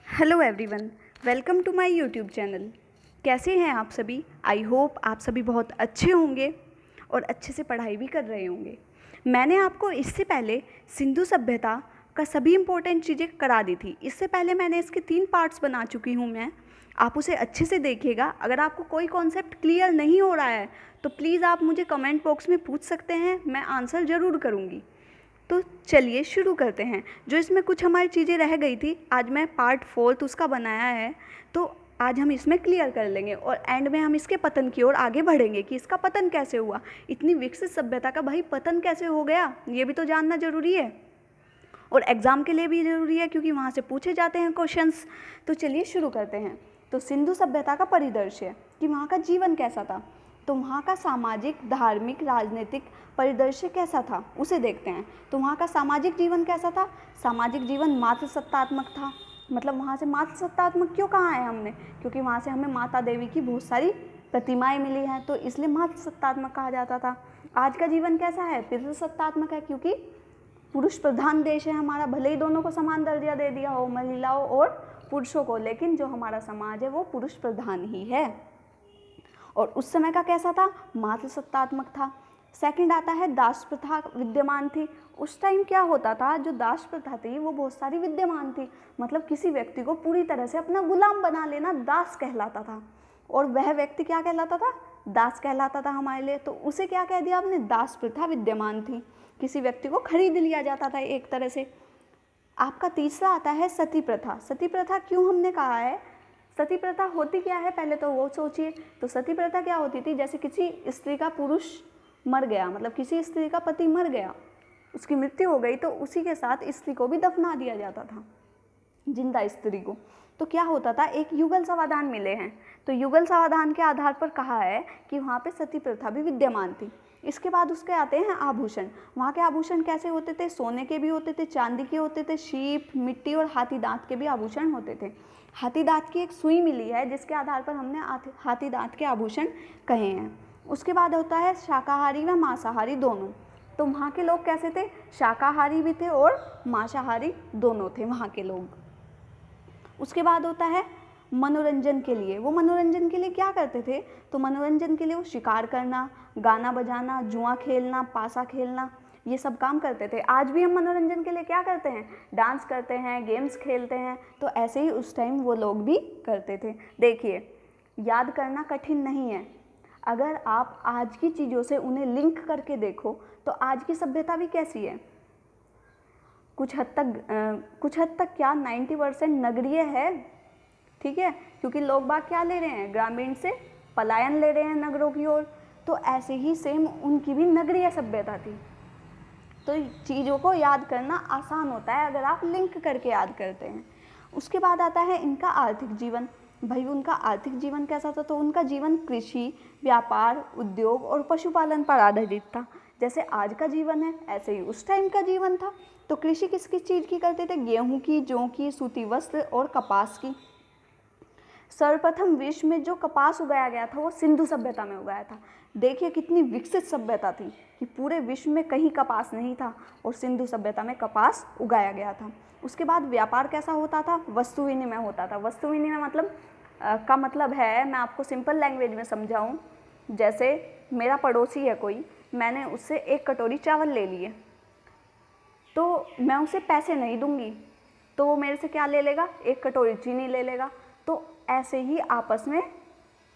Hello everyone, welcome to my YouTube channel. कैसे हैं आप सभी? आई होप आप सभी बहुत अच्छे होंगे और अच्छे से पढ़ाई भी कर रहे होंगे। मैंने आपको इससे पहले सिंधु सभ्यता का सभी इम्पोर्टेंट चीज़ें करा दी थी। इससे पहले मैंने इसके 3 पार्ट्स बना चुकी हूँ मैं। आप उसे अच्छे से देखिएगा। अगर आपको कोई कॉन्सेप्ट क्लियर नहीं हो रहा है तो प्लीज़ आप मुझे कमेंट बॉक्स में पूछ सकते हैं, मैं आंसर ज़रूर करूँगी। तो चलिए शुरू करते हैं। जो इसमें कुछ हमारी चीज़ें रह गई थी, आज मैं पार्ट 4 उसका बनाया है, तो आज हम इसमें क्लियर कर लेंगे और एंड में हम इसके पतन की ओर आगे बढ़ेंगे कि इसका पतन कैसे हुआ। इतनी विकसित सभ्यता का भाई पतन कैसे हो गया, ये भी तो जानना ज़रूरी है और एग्ज़ाम के लिए भी ज़रूरी है क्योंकि वहाँ से पूछे जाते हैं क्वेश्चंस। तो चलिए शुरू करते हैं। तो सिंधु सभ्यता का परिदृश्य कि वहाँ का जीवन कैसा था, तो वहाँ का सामाजिक, धार्मिक, राजनीतिक परिदृश्य कैसा था उसे देखते हैं। तो वहाँ का सामाजिक जीवन कैसा था? सामाजिक जीवन मातृ सत्तात्मक था। मतलब वहाँ से मातृ सत्तात्मक क्यों कहा है हमने? क्योंकि वहाँ से हमें माता देवी की बहुत सारी प्रतिमाएं मिली हैं, तो इसलिए मातृ सत्तात्मक कहा जाता था। आज का जीवन कैसा है? पितृ सत्तात्मक है, क्योंकि पुरुष प्रधान देश है हमारा। भले ही दोनों को समान दर्जा दे दिया हो, महिलाओं और पुरुषों को, लेकिन जो हमारा समाज है वो पुरुष प्रधान ही है। और उस समय का कैसा था? मातृ सत्तात्मक था। सेकंड आता है दास प्रथा विद्यमान थी। उस टाइम क्या होता था, जो दास प्रथा थी वो बहुत सारी विद्यमान थी। मतलब किसी व्यक्ति को पूरी तरह से अपना गुलाम बना लेना दास कहलाता था, और वह व्यक्ति क्या कहलाता था? दास कहलाता था हमारे लिए। तो उसे क्या कह दिया आपने? दास प्रथा विद्यमान थी। किसी व्यक्ति को खरीद लिया जाता था एक तरह से। आपका तीसरा आता है सती प्रथा। सती प्रथा क्यों हमने कहा है? सती प्रथा होती क्या है पहले तो वो सोचिए। तो सती प्रथा क्या होती थी? जैसे किसी स्त्री का पुरुष मर गया, मतलब किसी स्त्री का पति मर गया, उसकी मृत्यु हो गई, तो उसी के साथ स्त्री को भी दफना दिया जाता था, जिंदा स्त्री को। तो क्या होता था, एक युगल समाधान मिले हैं, तो युगल समाधान के आधार पर कहा है कि वहाँ पे सती प्रथा भी विद्यमान थी। इसके बाद उसके आते हैं आभूषण। वहाँ के आभूषण कैसे होते थे? सोने के भी होते थे, चांदी के होते थे, शीप, मिट्टी और हाथी दांत के भी आभूषण होते थे। हाथी दांत की एक सुई मिली है जिसके आधार पर हमने हाथी दांत के आभूषण कहे हैं। उसके बाद होता है शाकाहारी व मांसाहारी दोनों। तो वहाँ के लोग कैसे थे? शाकाहारी भी थे और मांसाहारी दोनों थे वहाँ के लोग। उसके बाद होता है मनोरंजन के लिए। वो मनोरंजन के लिए क्या करते थे? तो मनोरंजन के लिए वो शिकार करना, गाना बजाना, जुआ खेलना, पासा खेलना, ये सब काम करते थे। आज भी हम मनोरंजन के लिए क्या करते हैं? डांस करते हैं, गेम्स खेलते हैं। तो ऐसे ही उस टाइम वो लोग भी करते थे। देखिए, याद करना कठिन नहीं है। अगर आप आज की चीज़ों से उन्हें लिंक करके देखो तो आज की सभ्यता भी कैसी है? कुछ हद तक क्या 90% नगरीय है, ठीक है, क्योंकि लोग बाग क्या ले रहे हैं? ग्रामीण से पलायन ले रहे हैं नगरों की ओर। तो ऐसे ही सेम उनकी भी नगरीय सभ्यता थी। तो चीज़ों को याद करना आसान होता है अगर आप लिंक करके याद करते हैं। उसके बाद आता है इनका आर्थिक जीवन। भाई उनका आर्थिक जीवन कैसा था? तो उनका जीवन कृषि, व्यापार, उद्योग और पशुपालन पर आधारित था। जैसे आज का जीवन है ऐसे ही उस टाइम का जीवन था। तो कृषि किस किस चीज़ की करते थे? गेहूं की, जौ की, सूती वस्त्र और कपास की। सर्वप्रथम विश्व में जो कपास उगाया गया था वो सिंधु सभ्यता में उगाया था। देखिए कितनी विकसित सभ्यता थी कि पूरे विश्व में कहीं कपास नहीं था और सिंधु सभ्यता में कपास उगाया गया था। उसके बाद व्यापार कैसा होता था? वस्तु विनिमय होता था। वस्तु विनिमय मतलब का मतलब है, मैं आपको सिंपल लैंग्वेज में समझाऊं, जैसे मेरा पड़ोसी है कोई, मैंने उससे 1 कटोरी चावल ले लिए, तो मैं उसे पैसे नहीं दूंगी, तो वो मेरे से क्या ले लेगा? 1 कटोरी चीनी ले लेगा। तो ऐसे ही आपस में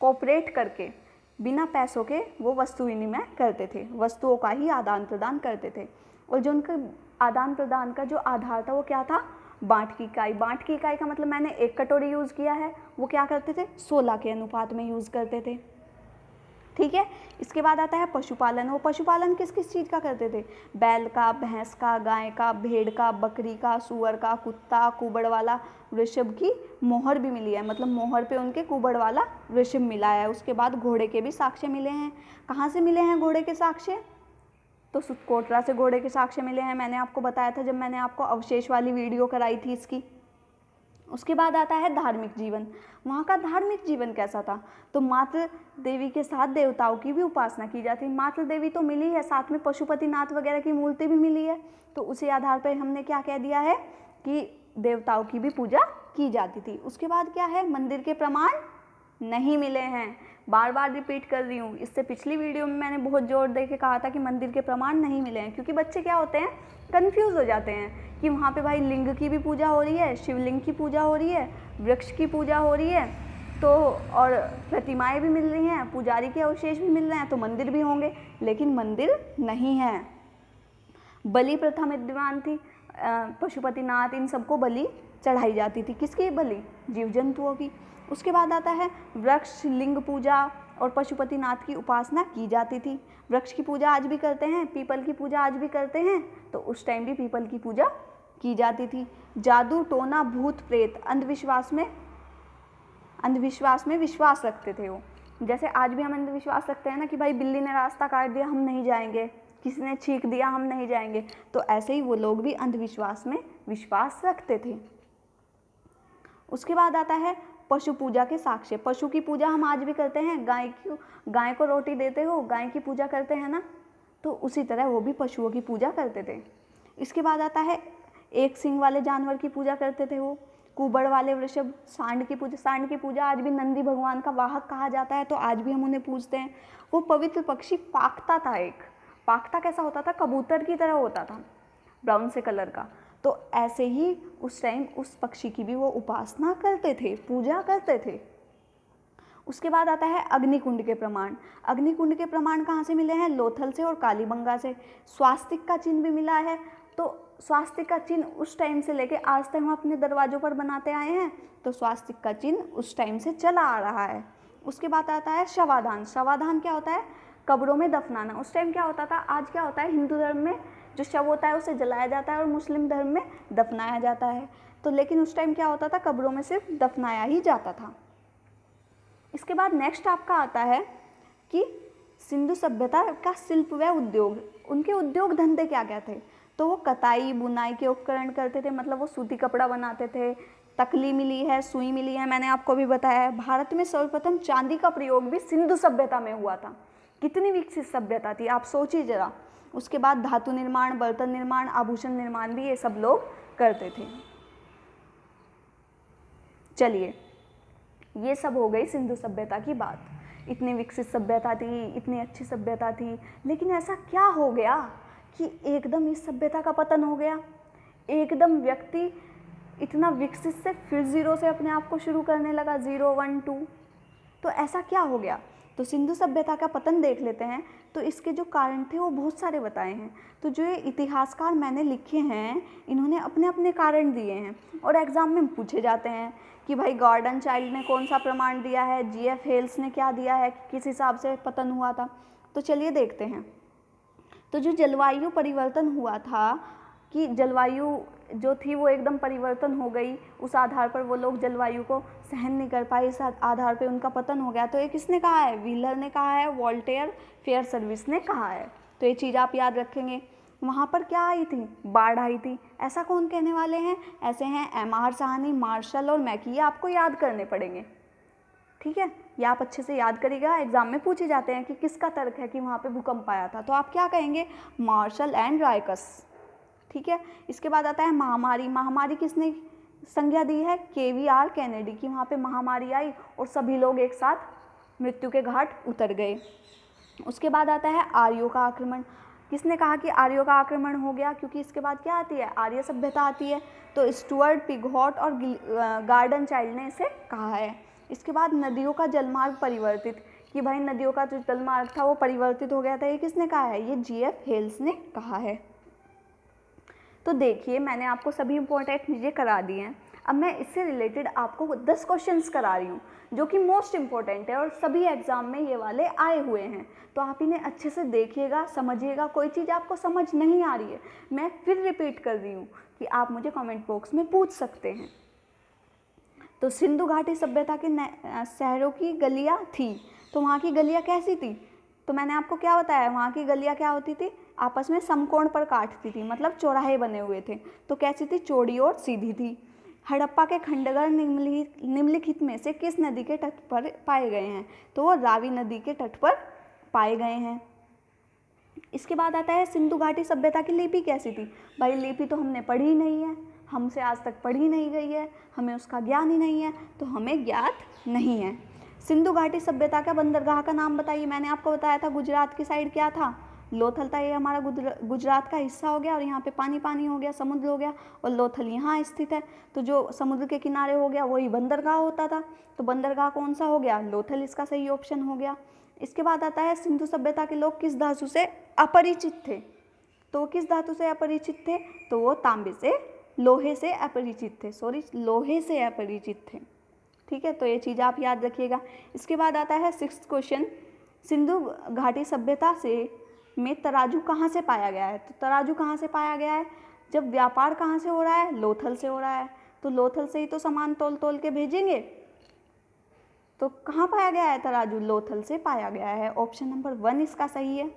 कोऑपरेट करके बिना पैसों के वो वस्तु विनिमय करते थे, वस्तुओं का ही आदान प्रदान करते थे। और जो उनका आदान प्रदान का जो आधार था वो क्या था? बाँट की इकाई। बाँट की इकाई का मतलब मैंने 1 कटोरी यूज़ किया है, वो क्या करते थे? 16 के अनुपात में यूज़ करते थे, ठीक है। इसके बाद आता है पशुपालन। वो पशुपालन किस किस चीज़ का करते थे? बैल का, भैंस का, गाय का, भेड़ का, बकरी का, सुअर का, कुत्ता, कुबड़ वाला वृषभ की मोहर भी मिली है, मतलब मोहर पे उनके कुबड़ वाला वृषभ मिला है। उसके बाद घोड़े के भी साक्ष्य मिले हैं। कहाँ से मिले हैं घोड़े के साक्ष्य? तो सुतकोटरा से घोड़े के साक्ष्य मिले हैं। मैंने आपको बताया था जब मैंने आपको अवशेष वाली वीडियो कराई थी इसकी। उसके बाद आता है धार्मिक जीवन। वहाँ का धार्मिक जीवन कैसा था? तो मातृ देवी के साथ देवताओं की भी उपासना की जाती है। मातृ देवी तो मिली है, साथ में पशुपतिनाथ वगैरह की मूर्ति भी मिली है। तो उसी आधार पर हमने क्या कह दिया है कि देवताओं की भी पूजा की जाती थी। उसके बाद क्या है, मंदिर के प्रमाण नहीं मिले हैं। बार बार रिपीट कर रही हूँ, इससे पिछली वीडियो में मैंने बहुत जोर दे के कहा था कि मंदिर के प्रमाण नहीं मिले हैं, क्योंकि बच्चे क्या होते हैं, कंफ्यूज हो जाते हैं कि वहाँ पे भाई लिंग की भी पूजा हो रही है, शिवलिंग की पूजा हो रही है, वृक्ष की पूजा हो रही है, तो और प्रतिमाएं भी मिल रही हैं, पुजारी के अवशेष भी मिल रहे हैं, तो मंदिर भी होंगे, लेकिन मंदिर नहीं है। बलि प्रथा विद्यमान थी, पशुपतिनाथ इन सबको बलि चढ़ाई जाती थी। किसकी बलि? जीव जंतुओं की। उसके बाद आता है वृक्ष, लिंग पूजा और पशुपतिनाथ की उपासना की जाती थी। वृक्ष की पूजा आज भी करते हैं, पीपल की पूजा आज भी करते हैं, तो उस टाइम भी पीपल की पूजा की जाती थी। जादू टोना भूत प्रेत अंधविश्वास में विश्वास रखते थे वो। जैसे आज भी हम अंधविश्वास रखते हैं ना कि भाई बिल्ली ने रास्ता काट दिया हम नहीं जाएंगे, किसी ने छींक दिया हम नहीं जाएंगे, तो ऐसे ही वो लोग भी अंधविश्वास में विश्वास रखते थे। उसके बाद आता है पशु पूजा के साक्ष्य। पशु की पूजा हम आज भी करते हैं, गाय को रोटी देते हो, गाय की पूजा करते हैं ना, तो उसी तरह वो भी पशुओं की पूजा करते थे। इसके बाद आता है एक सींग वाले जानवर की पूजा करते थे वो, कुबड़ वाले वृषभ, सांड की पूजा आज भी नंदी भगवान का वाहक कहा जाता है, तो आज भी हम उन्हें पूजते हैं। वो पवित्र पक्षी पाकता था, एक पाकता कैसा होता था, कबूतर की तरह होता था, ब्राउन से कलर का, तो ऐसे ही उस टाइम उस पक्षी की भी वो उपासना करते थे, पूजा करते थे। उसके बाद आता है अग्निकुंड के प्रमाण। अग्निकुंड के प्रमाण कहाँ से मिले हैं? लोथल से और कालीबंगा से। स्वास्तिक का चिन्ह भी मिला है, तो स्वास्तिक का चिन्ह उस टाइम से लेके आज तक हम अपने दरवाजों पर बनाते आए हैं, तो स्वास्तिक का चिन्ह उस टाइम से चला आ रहा है। उसके बाद आता है शवाधान। शवाधान क्या होता है? कब्रों में दफनाना। उस टाइम क्या होता था, आज क्या होता है, हिंदू धर्म में जो शव होता है उसे जलाया जाता है और मुस्लिम धर्म में दफनाया जाता है, तो लेकिन उस टाइम क्या होता था, कब्रों में सिर्फ दफनाया ही जाता था। इसके बाद नेक्स्ट आपका आता है कि सिंधु सभ्यता का शिल्प व उद्योग। उनके उद्योग धंधे क्या क्या थे? तो वो कताई बुनाई के उपकरण करते थे, मतलब वो सूती कपड़ा बनाते थे, तकली मिली है, सुई मिली है, मैंने आपको भी बताया है। भारत में सर्वप्रथम चांदी का प्रयोग भी सिंधु सभ्यता में हुआ था। कितनी विकसित सभ्यता थी, आप सोचिए जरा। उसके बाद धातु निर्माण, बर्तन निर्माण, आभूषण निर्माण भी ये सब लोग करते थे। चलिए, ये सब हो गई सिंधु सभ्यता की बात। इतनी विकसित सभ्यता थी, इतनी अच्छी सभ्यता थी, लेकिन ऐसा क्या हो गया कि एकदम इस सभ्यता का पतन हो गया? एकदम व्यक्ति इतना विकसित से फिर जीरो से अपने आप को शुरू करने लगा, 0 1 2। तो ऐसा क्या हो गया? तो सिंधु सभ्यता का पतन देख लेते हैं। तो इसके जो कारण थे वो बहुत सारे बताए हैं। तो जो ये इतिहासकार मैंने लिखे हैं, इन्होंने अपने अपने कारण दिए हैं और एग्ज़ाम में पूछे जाते हैं कि भाई गॉर्डन चाइल्ड ने कौन सा प्रमाण दिया है, GF हेल्स ने क्या दिया है, किस हिसाब से पतन हुआ था। तो चलिए देखते हैं। तो जो जलवायु परिवर्तन हुआ था कि जलवायु जो थी वो एकदम परिवर्तन हो गई, उस आधार पर वो लोग जलवायु को सहन नहीं कर पाए, इस आधार पे उनका पतन हो गया। तो ये किसने कहा है? व्हीलर ने कहा है, वॉल्टेयर फेयर सर्विस ने कहा है। तो ये चीज़ आप याद रखेंगे। वहाँ पर क्या आई थी? बाढ़ आई थी। ऐसा कौन कहने वाले हैं? ऐसे हैं MR साहनी, मार्शल और मैकी। ये आपको याद करने पड़ेंगे, ठीक है? ये आप अच्छे से याद करिएगा, एग्जाम में पूछे जाते हैं कि किसका तर्क है कि वहाँ पे भूकंप आया था, तो आप क्या कहेंगे? मार्शल एंड रायकस, ठीक है? इसके बाद आता है महामारी। महामारी किसने संज्ञा दी है? KVR कैनेडी की। वहाँ पे महामारी आई और सभी लोग एक साथ मृत्यु के घाट उतर गए। उसके बाद आता है आर्यों का आक्रमण। किसने कहा कि आर्यों का आक्रमण हो गया? क्योंकि इसके बाद क्या आती है? आर्य सभ्यता आती है। तो स्टुअर्ट, पिगहॉट और गार्डन चाइल्ड ने इसे कहा है। इसके बाद नदियों का जलमार्ग परिवर्तित, कि भाई नदियों का जो जलमार्ग था वो परिवर्तित हो गया था। ये किसने कहा है? ये GF हेल्स ने कहा है। तो देखिए, मैंने आपको सभी इंपॉर्टेंट चीज़ें करा दी हैं। अब मैं इससे रिलेटेड आपको 10 क्वेश्चंस करा रही हूँ जो कि मोस्ट इम्पॉर्टेंट है और सभी एग्जाम में ये वाले आए हुए हैं। तो आप इन्हें अच्छे से देखिएगा, समझिएगा। कोई चीज़ आपको समझ नहीं आ रही है, मैं फिर रिपीट कर रही हूँ कि आप मुझे कमेंट बॉक्स में पूछ सकते हैं। तो सिंधु घाटी सभ्यता के शहरों की गलियाँ थी, तो वहाँ की गलियाँ कैसी थी? तो मैंने आपको क्या बताया, वहाँ की गलियाँ क्या होती थी? आपस में समकोण पर काटती थी, मतलब चौराहे बने हुए थे। तो कैसी थी? चौड़ी और सीधी थी। हड़प्पा के खंडहर निम्नलिखित में से किस नदी के तट पर पाए गए हैं? तो वो रावी नदी के तट पर पाए गए हैं। इसके बाद आता है सिंधु घाटी सभ्यता की लिपि कैसी थी? भाई लिपि तो हमने पढ़ी ही नहीं है, हमसे आज तक पढ़ी नहीं गई है, हमें उसका ज्ञान ही नहीं है, तो हमें ज्ञात नहीं है। सिंधु घाटी सभ्यता का बंदरगाह का नाम बताइए। मैंने आपको बताया था गुजरात की साइड क्या था, लोथल था। ये हमारा गुजरात का हिस्सा हो गया और यहाँ पे पानी पानी हो गया, समुद्र हो गया, और लोथल यहाँ स्थित है। तो जो समुद्र के किनारे हो गया वही बंदरगाह होता था। तो बंदरगाह कौन सा हो गया? लोथल इसका सही ऑप्शन हो गया। इसके बाद आता है सिंधु सभ्यता के लोग किस धातु से अपरिचित थे? तो किस धातु से अपरिचित थे? तो वो तांबे से, लोहे से अपरिचित थे। सॉरी, लोहे से अपरिचित थे। ठीक है, तो ये चीज़ आप याद रखिएगा। इसके बाद आता है 6th क्वेश्चन, सिंधु घाटी सभ्यता में तराजू कहाँ से पाया गया है? तो तराजू कहाँ से पाया गया है? जब व्यापार कहाँ से हो रहा है? लोथल से हो रहा है। तो लोथल से ही तो सामान तोल तोल के भेजेंगे। तो कहाँ पाया गया है तराजू? लोथल से पाया गया है। ऑप्शन नंबर 1 इसका सही है।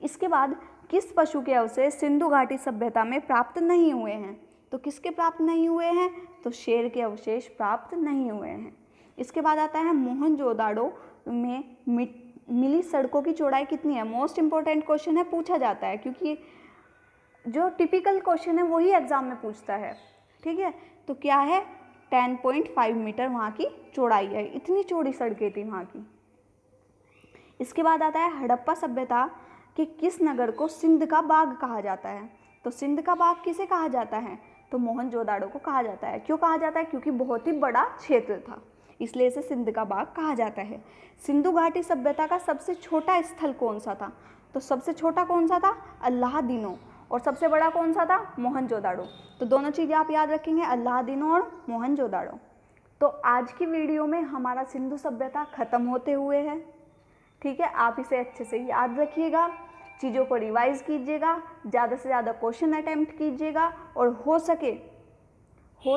इसके बाद किस पशु के अवशेष सिंधु घाटी सभ्यता में प्राप्त नहीं हुए हैं? तो किसके प्राप्त नहीं हुए हैं? तो शेर के अवशेष प्राप्त नहीं हुए हैं। इसके बाद आता है मोहनजोदाड़ो में मिली सड़कों की चौड़ाई कितनी है? मोस्ट इंपॉर्टेंट क्वेश्चन है, पूछा जाता है, क्योंकि जो टिपिकल क्वेश्चन है वही एग्जाम में पूछता है। ठीक है, तो क्या है? 10.5 मीटर वहाँ की चौड़ाई है। इतनी चौड़ी सड़कें थी वहाँ की। इसके बाद आता है हड़प्पा सभ्यता कि किस नगर को सिंध का बाग कहा जाता है? तो सिंध का बाग किसे कहा जाता है? तो मोहनजोदाड़ो को कहा जाता है। क्यों कहा जाता है? क्योंकि बहुत ही बड़ा क्षेत्र था, इसलिए इसे सिंध का बाग कहा जाता है। सिंधु घाटी सभ्यता का सबसे छोटा स्थल कौन सा था? तो सबसे छोटा कौन सा था? अल्लाहदीनो। और सबसे बड़ा कौन सा था? मोहनजोदाड़ो। तो दोनों चीज़ें आप याद रखेंगे, अल्लाहदीनो और मोहनजोदाड़ो। तो आज की वीडियो में हमारा सिंधु सभ्यता खत्म होते हुए है। ठीक है, आप इसे अच्छे से याद रखिएगा, चीज़ों को रिवाइज कीजिएगा, ज़्यादा से ज़्यादा क्वेश्चन अटेम्प्ट कीजिएगा, और हो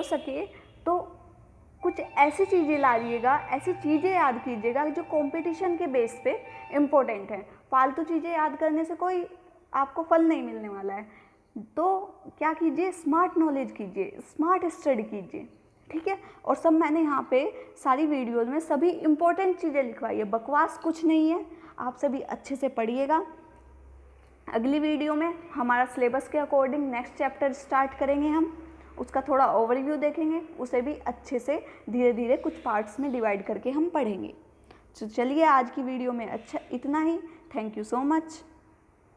सके तो कुछ ऐसी चीज़ें लाइएगा, ऐसी चीज़ें याद कीजिएगा जो कंपटीशन के बेस पे इम्पोर्टेंट है। फालतू चीज़ें याद करने से कोई आपको फल नहीं मिलने वाला है। तो क्या कीजिए? स्मार्ट नॉलेज कीजिए, स्मार्ट स्टडी कीजिए। ठीक है, और सब मैंने यहाँ पे सारी वीडियोज़ में सभी इम्पोर्टेंट चीज़ें लिखवाई है, बकवास कुछ नहीं है। आप सभी अच्छे से पढ़िएगा। अगली वीडियो में हमारा सिलेबस के अकॉर्डिंग नेक्स्ट चैप्टर स्टार्ट करेंगे हम, उसका थोड़ा ओवरव्यू देखेंगे, उसे भी अच्छे से धीरे धीरे कुछ पार्ट्स में डिवाइड करके हम पढ़ेंगे। तो चलिए आज की वीडियो में अच्छा इतना ही। Thank you so much.